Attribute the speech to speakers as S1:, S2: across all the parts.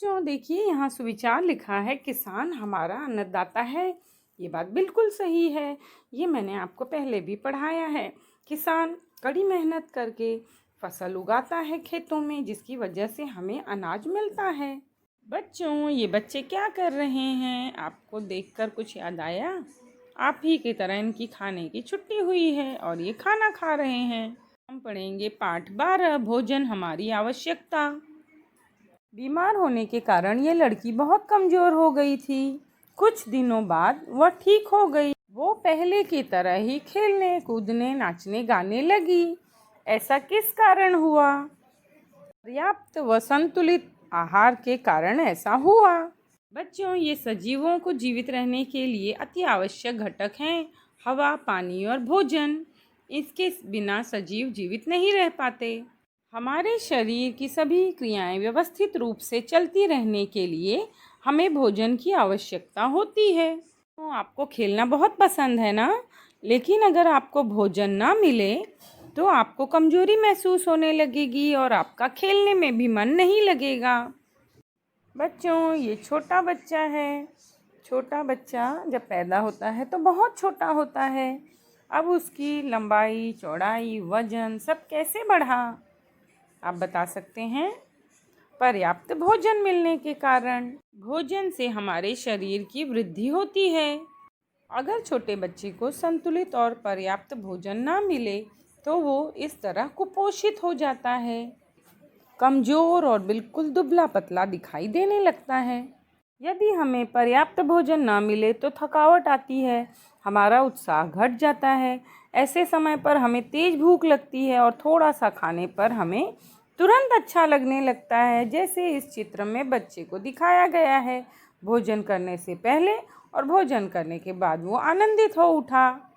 S1: बच्चों देखिए, यहाँ सुविचार लिखा है, किसान हमारा अन्नदाता है। ये बात बिल्कुल सही है। ये मैंने आपको पहले भी पढ़ाया है। किसान कड़ी मेहनत करके फसल उगाता है खेतों में, जिसकी वजह से हमें अनाज मिलता है। बच्चों, ये बच्चे क्या कर रहे हैं? आपको देखकर कुछ याद आया? आप ही की तरह इनकी खाने की छुट्टी हुई है और ये खाना खा रहे हैं। हम पढ़ेंगे पाठ 12, भोजन हमारी आवश्यकता। बीमार होने के कारण ये लड़की बहुत कमज़ोर हो गई थी। कुछ दिनों बाद वह ठीक हो गई। वो पहले की तरह ही खेलने कूदने नाचने गाने लगी। ऐसा किस कारण हुआ? पर्याप्त व संतुलित आहार के कारण ऐसा हुआ। बच्चों, ये सजीवों को जीवित रहने के लिए अति आवश्यक घटक हैं। हवा, पानी और भोजन। इसके बिना सजीव जीवित नहीं रह पाते। हमारे शरीर की सभी क्रियाएं व्यवस्थित रूप से चलती रहने के लिए हमें भोजन की आवश्यकता होती है। तो आपको खेलना बहुत पसंद है ना? लेकिन अगर आपको भोजन ना मिले तो आपको कमजोरी महसूस होने लगेगी और आपका खेलने में भी मन नहीं लगेगा। बच्चों, ये छोटा बच्चा है। छोटा बच्चा जब पैदा होता है तो बहुत छोटा होता है। अब उसकी लंबाई, चौड़ाई, वजन सब कैसे बढ़ा? आप बता सकते हैं? पर्याप्त भोजन मिलने के कारण। भोजन से हमारे शरीर की वृद्धि होती है। अगर छोटे बच्चे को संतुलित और पर्याप्त भोजन ना मिले तो वो इस तरह कुपोषित हो जाता है, कमज़ोर और बिल्कुल दुबला पतला दिखाई देने लगता है। यदि हमें पर्याप्त भोजन ना मिले तो थकावट आती है, हमारा उत्साह घट जाता है। ऐसे समय पर हमें तेज भूख लगती है और थोड़ा सा खाने पर हमें तुरंत अच्छा लगने लगता है, जैसे इस चित्र में बच्चे को दिखाया गया है। भोजन करने से पहले और भोजन करने के बाद वो आनंदित हो उठा।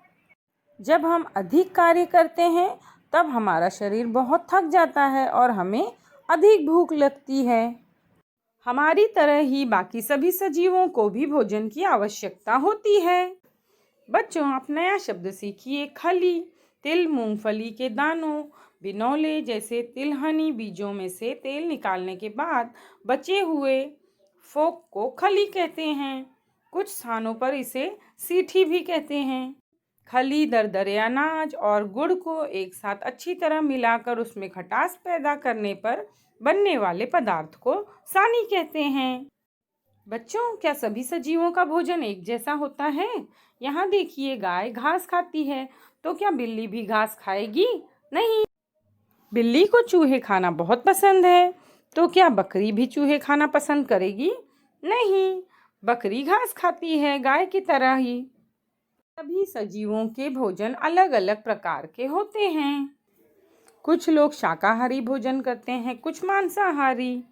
S1: जब हम अधिक कार्य करते हैं तब हमारा शरीर बहुत थक जाता है और हमें अधिक भूख लगती है। हमारी तरह ही बाकी सभी सजीवों को भी भोजन की आवश्यकता होती है। बच्चों, आप नया शब्द सीखिए। खली। तिल, मूंगफली के दानों, बिनौले जैसे तिलहनी बीजों में से तेल निकालने के बाद बचे हुए फोक को खली कहते हैं। कुछ स्थानों पर इसे सीठी भी कहते हैं। खली दरदरे अनाज और गुड़ को एक साथ अच्छी तरह मिलाकर उसमें खटास पैदा करने पर बनने वाले पदार्थ को सानी कहते हैं। बच्चों, क्या सभी सजीवों का भोजन एक जैसा होता है? यहाँ देखिए, गाय घास खाती है, तो क्या बिल्ली भी घास खाएगी? नहीं। बिल्ली को चूहे खाना बहुत पसंद है, तो क्या बकरी भी चूहे खाना पसंद करेगी? नहीं। बकरी घास खाती है, गाय की तरह ही। सभी सजीवों के भोजन अलग अलग प्रकार के होते हैं। कुछ लोग शाकाहारी भोजन करते हैं, कुछ मांसाहारी।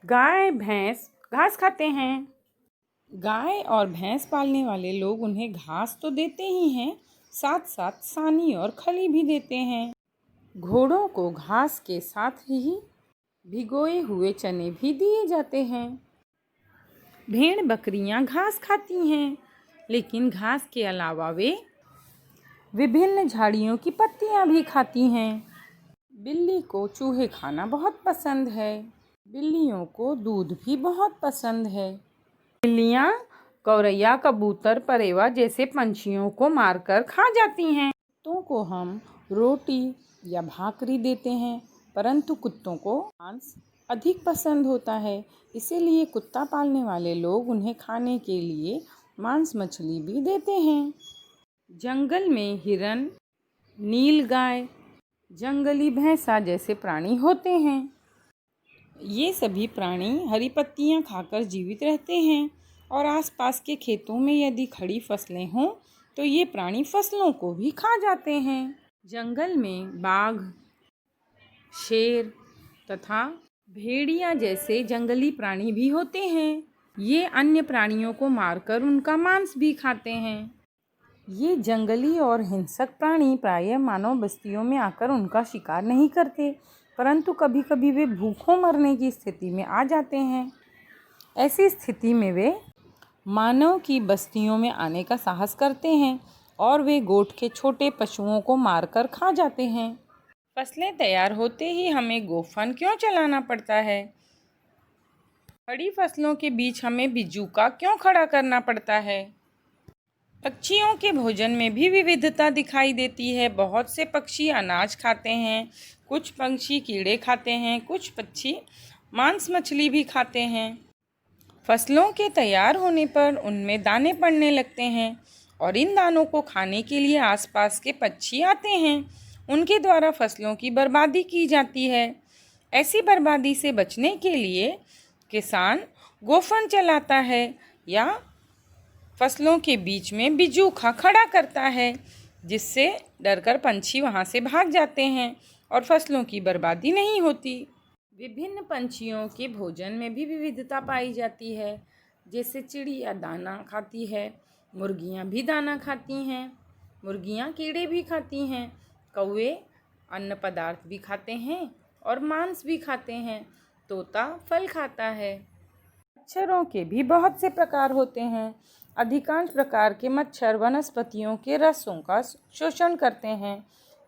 S1: गाय भैंस घास खाते हैं। गाय और भैंस पालने वाले लोग उन्हें घास तो देते ही हैं, साथ साथ सानी और खली भी देते हैं। घोड़ों को घास के साथ ही भिगोए हुए चने भी दिए जाते हैं। भेड़ बकरियां घास खाती हैं, लेकिन घास के अलावा वे विभिन्न झाड़ियों की पत्तियां भी खाती हैं। बिल्ली को चूहे खाना बहुत पसंद है। बिल्लियों को दूध भी बहुत पसंद है। बिल्लियां गौरैया, कबूतर, परेवा जैसे पंछियों को मारकर खा जाती हैं। कुत्तों को हम रोटी या भाकरी देते हैं, परंतु कुत्तों को मांस अधिक पसंद होता है, इसीलिए कुत्ता पालने वाले लोग उन्हें खाने के लिए मांस मछली भी देते हैं। जंगल में हिरन, नीलगाय, जंगली भैंसा जैसे प्राणी होते हैं। ये सभी प्राणी हरी पत्तियां खाकर जीवित रहते हैं और आसपास के खेतों में यदि खड़ी फसलें हों तो ये प्राणी फसलों को भी खा जाते हैं। जंगल में बाघ, शेर तथा भेड़िया जैसे जंगली प्राणी भी होते हैं। ये अन्य प्राणियों को मारकर उनका मांस भी खाते हैं। ये जंगली और हिंसक प्राणी प्रायः मानव बस्तियों में आकर उनका शिकार नहीं करते, परंतु कभी कभी वे भूखों मरने की स्थिति में आ जाते हैं। ऐसी स्थिति में वे मानव की बस्तियों में आने का साहस करते हैं और वे गोठ के छोटे पशुओं को मारकर खा जाते हैं। फसलें तैयार होते ही हमें गोफन क्यों चलाना पड़ता है? खड़ी फसलों के बीच हमें बिजूका क्यों खड़ा करना पड़ता है? पक्षियों के भोजन में भी विविधता दिखाई देती है। बहुत से पक्षी अनाज खाते हैं, कुछ पक्षी कीड़े खाते हैं, कुछ पक्षी मांस मछली भी खाते हैं। फसलों के तैयार होने पर उनमें दाने पड़ने लगते हैं और इन दानों को खाने के लिए आसपास के पक्षी आते हैं। उनके द्वारा फसलों की बर्बादी की जाती है। ऐसी बर्बादी से बचने के लिए किसान गोफन चलाता है या फसलों के बीच में बिजूखा खड़ा करता है, जिससे डरकर पंछी वहाँ से भाग जाते हैं और फसलों की बर्बादी नहीं होती। विभिन्न पंछियों के भोजन में भी विविधता पाई जाती है। जैसे चिड़िया दाना खाती है, मुर्गियाँ भी दाना खाती हैं, मुर्गियाँ कीड़े भी खाती हैं, कौवे अन्न पदार्थ भी खाते हैं और मांस भी खाते हैं, तोता फल खाता है। मच्छरों के भी बहुत से प्रकार होते हैं। अधिकांश प्रकार के मच्छर वनस्पतियों के रसों का शोषण करते हैं।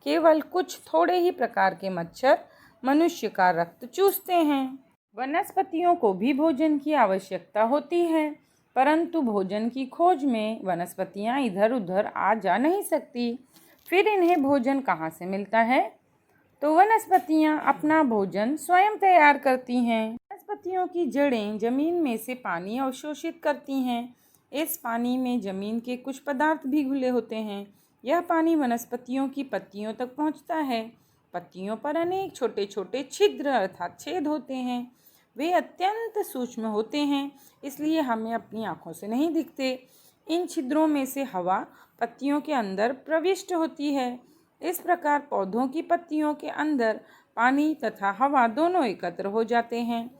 S1: केवल कुछ थोड़े ही प्रकार के मच्छर मनुष्य का रक्त चूसते हैं। वनस्पतियों को भी भोजन की आवश्यकता होती है, परंतु भोजन की खोज में वनस्पतियां इधर उधर आ जा नहीं सकती। फिर इन्हें भोजन कहाँ से मिलता है? तो वनस्पतियां अपना भोजन स्वयं तैयार करती हैं। वनस्पतियों की जड़ें जमीन में से पानी अवशोषित करती हैं। इस पानी में जमीन के कुछ पदार्थ भी घुले होते हैं। यह पानी वनस्पतियों की पत्तियों तक पहुंचता है। पत्तियों पर अनेक छोटे छोटे छिद्र अर्थात छेद होते हैं। वे अत्यंत सूक्ष्म होते हैं, इसलिए हमें अपनी आँखों से नहीं दिखते। इन छिद्रों में से हवा पत्तियों के अंदर प्रविष्ट होती है। इस प्रकार पौधों की पत्तियों के अंदर पानी तथा हवा दोनों एकत्र हो जाते हैं।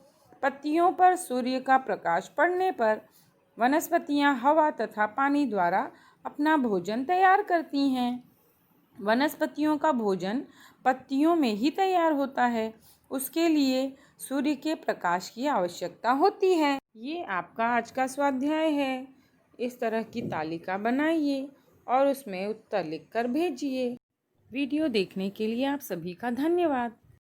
S1: पत्तियों पर सूर्य का प्रकाश पड़ने पर वनस्पतियां हवा तथा पानी द्वारा अपना भोजन तैयार करती हैं। वनस्पतियों का भोजन पत्तियों में ही तैयार होता है। उसके लिए सूर्य के प्रकाश की आवश्यकता होती है। ये आपका आज का स्वाध्याय है। इस तरह की तालिका बनाइए और उसमें उत्तर लिखकर भेजिए। वीडियो देखने के लिए आप सभी का धन्यवाद।